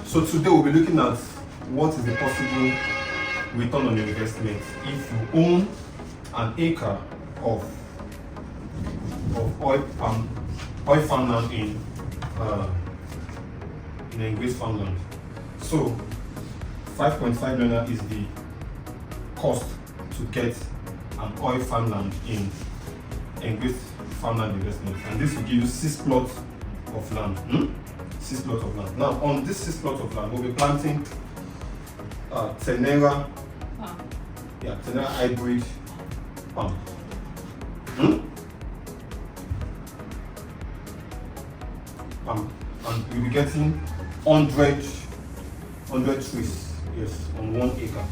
So today we'll be looking at what is the possible return on investment if you own an acre of oil farmland in Engraced Farmland. So 5.5 million is the cost to get an oil farmland in Engraced Farmland investment, and this will give you 6 plots of land. 6 plots of land. Now, on this 6 plots of land, we'll be planting Tenera hybrid palm. And we'll be getting 100 trees, yes, on 1 acre,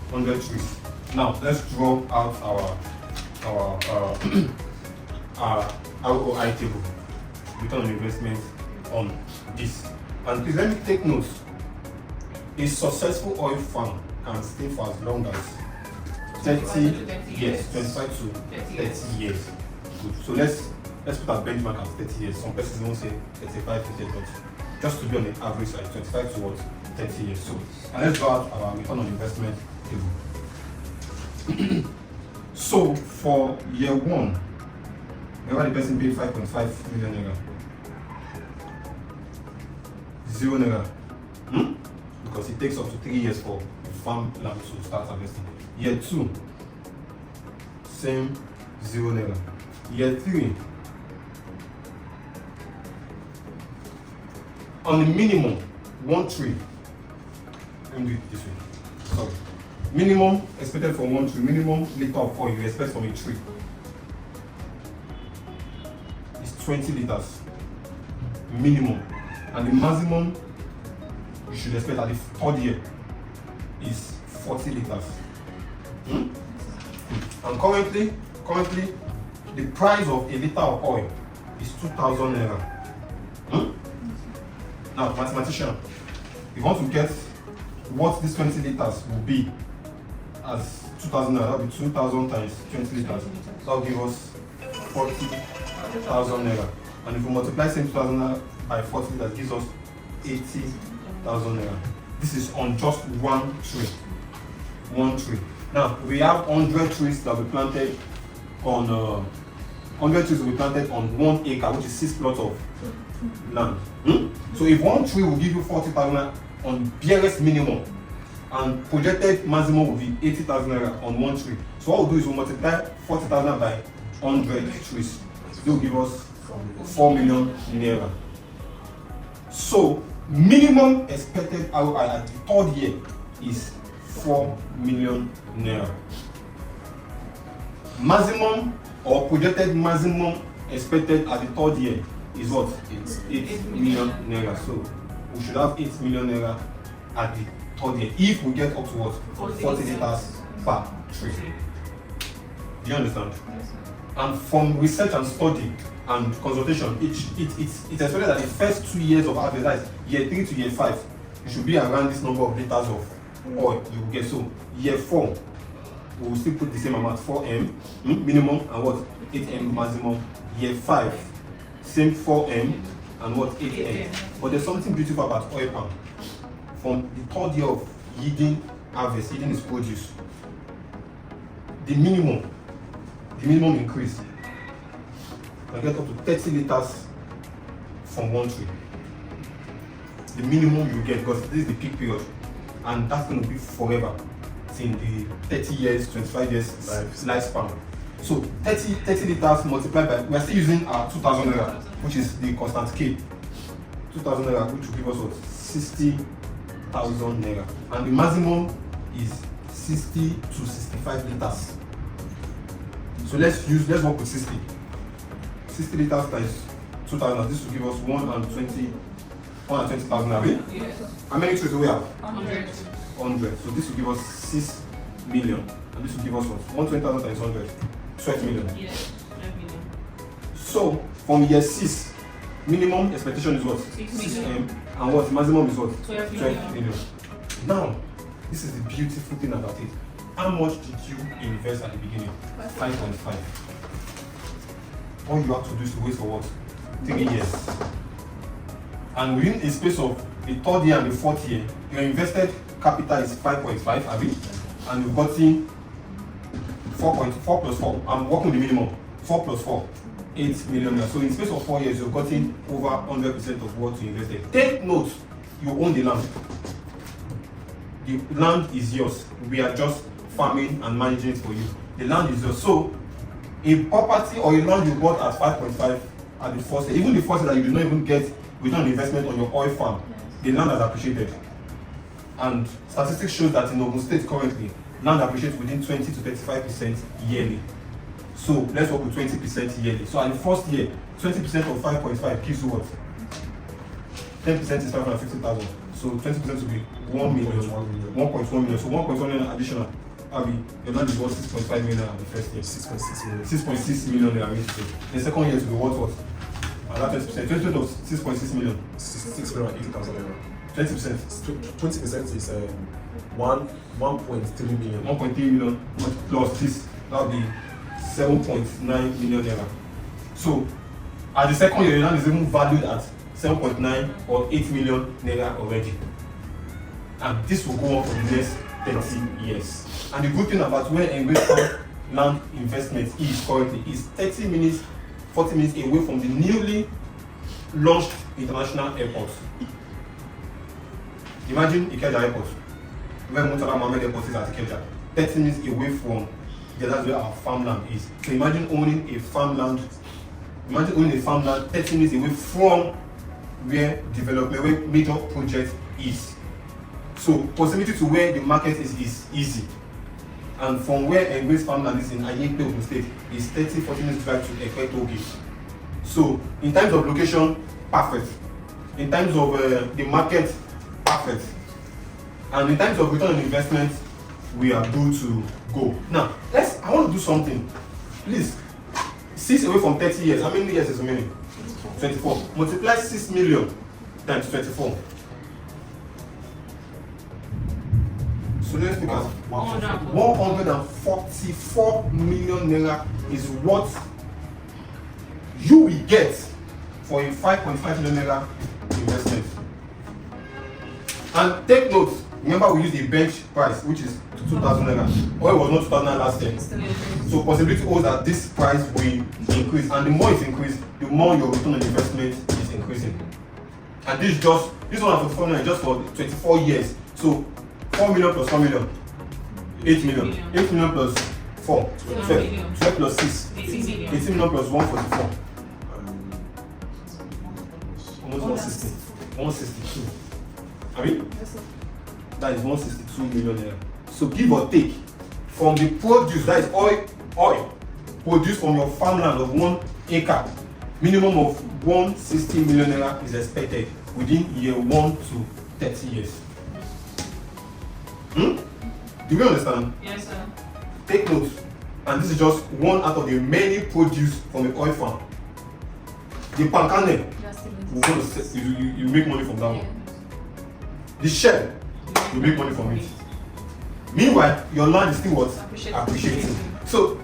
100 trees. Now, let's draw out our ROI table, return on investment on this. And please let me take notes. A successful oil farm can stay for as long as 30 years, 25 to 30 years. Good. So let's put our benchmark at 30 years. Some persons won't say 35, 50 years, but just to be on the average side, 25 towards 30 years. So, and let's draw out our return on investment table. So for year 1, whenever the person paid 5.5 million naira, 0 naira, because it takes up to 3 years for the farmland to start harvesting. Year 2, same 0 naira. Year 3, on the minimum 1 tree. Let me do it this way. Sorry. Minimum expected from 1 tree, minimum liter of oil you expect from a tree is 20 liters. Minimum. And the maximum you should expect at the 3rd year is 40 liters. And currently, the price of a liter of oil is 2,000 naira. Now, mathematician, if you want to get what these 20 liters will be as 2,000 naira, that will be 2,000 times 20 liters. That will give us 40,000 naira. And if we multiply same 2,000 naira by 40 liters, gives us 80,000 naira. This is on just 1 tree. 1 tree. Now, we have 100 trees that we planted on 100 trees will be planted on 1 acre, which is 6 plots of land. So if 1 tree will give you 40,000 naira on barest minimum, and projected maximum will be 80,000 naira on 1 tree. So what we'll do is we'll multiply 40,000 by 100 trees. It will give us 4 million naira. So minimum expected ROI at the 3rd year is 4 million naira. Maximum or projected maximum expected at the 3rd year is what? 8 million naira. So we should have 8 million naira at the 3rd year if we get up to what? 40 liters per tree. Do you understand? And from research and study and consultation, it's expected that the first 2 years of harvest, that is year 3 to year 5, you should be around this number of liters of oil you will get. So year 4, we will still put the same amount, 4M minimum and what? 8M maximum. Year 5, same 4M and what? 8M. But there's something beautiful about oil palm. From the 3rd year of yielding harvest, its produce, the minimum increase can get up to 30 liters from 1 tree. The minimum you get, because this is the peak period, and that's going to be forever. It's in the 30 years, 25 years lifespan. So 30 liters multiplied by, we are still using our 2,000 naira, which is the constant K. 2,000 naira, which will give us what? 60,000 naira. And the maximum is 60 to 65 liters. So let's work with 60. 60 liters times 2,000, this will give us 120,000 naira. Yes. How many trees do we have? 100. 100. So this will give us 6 million. And this will give us what? 120,000 times 100. 12 million. Yes, 12 million. So from year 6, minimum expectation is what? 6M. And what? Maximum is what? 12 million. Now, this is the beautiful thing about it. How much did you invest at the beginning? 5.5. All you have to do is to wait for what? 3 years. And within a space of the third year and the fourth year, your invested capital is 5.5, have you? And you've gotten 4.4 plus 4. I'm working with the minimum. 4 plus 4, 8 million. So in space of 4 years, you've gotten over 100% of what you invested. Take note, you own the land. The land is yours. We are just farming and managing it for you. The land is yours. So a property or a land you bought at 5.5 at the first year, even the first year that you do not even get return on investment on your oil farm, the land has appreciated. And statistics show that in Ogun State currently, land appreciates within 20 to 35% yearly. So let's work with 20% yearly. So at the first year, 20% of 5.5 gives you what? 10% is 550,000. So 20% will be 1 million, 1.1 million. So 1.1 million additional. Your land is worth 6.5 million at the first year. 6.6 million. 6.6 million. The second year to be worth what? Another 20%. 20% of 6.6 million. 680,000. 20%. 20% is 1.3 million. 1.3 million plus this, that will be 7.9 million naira. So at the second year, your land is even valued at 7.9 or 8 million naira already. And this will go on for the next 30 years. And the good thing about where Engraced Farm land investment is currently is 30 minutes, 40 minutes away from the newly launched international airport. Imagine Ikeja Airport, where Murtala Mohammed Airport is at Ikeja, 30 minutes away from that's where our farmland is. So imagine owning a farmland 30 minutes away from where development, where major project is. So proximity to where the market is easy. And from where Engraced Farmland is in Ayekpe, Ogun State, is 30-40 minutes drive to Ekpe. So in terms of location, perfect. In terms of the market, perfect. And in terms of return on investment, we are good to go. Now, I want to do something. Please, 6 away from 30 years. How many years is remaining? 24. Multiply 6 million times 24. So let's look at 144 million naira is what you will get for a 5.5 million naira investment. And take note, remember we used the bench price, which is 2,000 naira. Oil was not 2,000 naira last year. So possibility holds that this price will increase, and the more it increases, the more your return on investment is increasing. And this one for 4 million just for 24 years. So 4 million plus 4 million, 8 million. 8 million plus 4, 12 plus 6, 18 million plus 144. Almost 160. 162. I mean, that is 162 million naira. So give or take, from the produce, that is oil produced from your farmland of 1 acre, minimum of 160 million naira is expected within year 1 to 30 years. Do you understand? Yes, sir. Take note, and this is just one out of the many produce from the oil farm. The palm kernel, you make money from that one. The shell, you make money from it. Meanwhile, your land is still what? Appreciating. So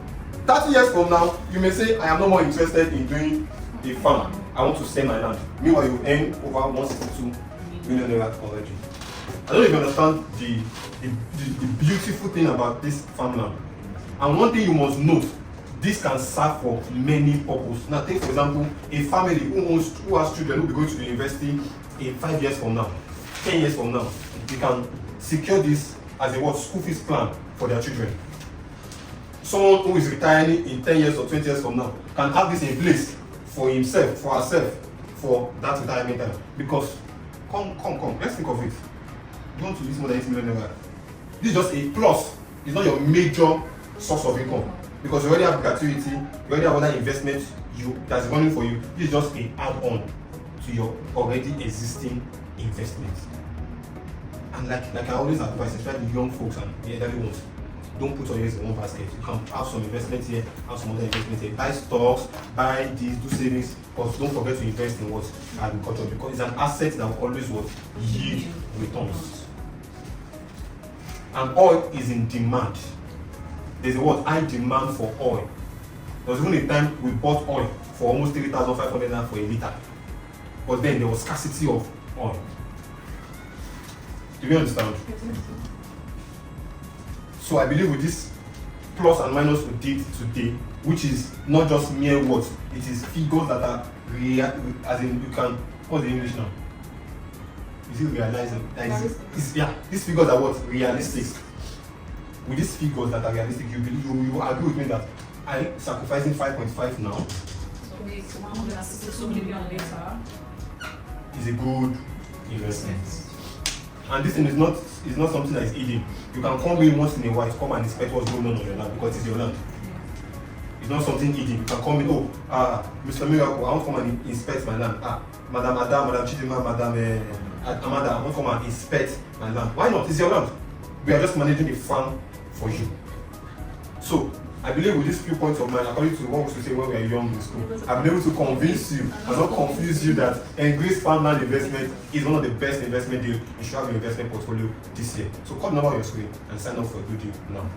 30 years from now, you may say, I am no more interested in doing a farm. I want to sell my land. Meanwhile, you earn over 162 million naira already. I don't know if you understand the beautiful thing about this farmland. And one thing you must note, this can serve for many purposes. Now take for example, a family who has children who will be going to the university in 5 years from now, 10 years from now. They can secure this as a school fees plan for their children. Someone who is retiring in 10 years or 20 years from now can have this in place for himself, for herself, for that retirement time. Because, come, let's think of it. You want to use more than 8 million naira. This is just a plus. It's not your major source of income. Because you already have gratuity, you already have other investments that's running for you. This is just an add-on to your already existing investments. And like I always advise, especially the young folks and the elderly ones, don't put all your eggs in one basket. You can have some investments here, have some other investments here. Buy stocks, buy these, do savings, but don't forget to invest in what? Agriculture, because it's an asset that will always yield returns. And oil is in demand. There's a high demand for oil. There was even a time we bought oil for almost 3,500 naira for a liter. But then there was scarcity of oil. Do you understand? So I believe with this plus and minus we did today, which is not just mere words, it is figures that are real, as in you can, what's the English now? Is it realizing? These figures are what? Realistic. With these figures that are realistic, you agree with me that I sacrificing 5.5 now. So it's 162 million later. Is a good investment. And this thing is not something that is hidden. You can come in once in a while to come and inspect what's going on your land because it's your land. It's not something hidden. You can come in, Mr. Miracle, I want to come and inspect my land. Madam Adam, Madam Chidima, Madam Amanda, I want to come and inspect my land. Why not? It's your land. We are just managing a farm for you. So, I believe with these few points of mine, according to what we used to say when we were young in school, I've been able to convince you and not confuse you that Engraced Farmland investment is one of the best investment deals you should have in your investment portfolio this year. So call the number on your screen and sign up for a good deal now.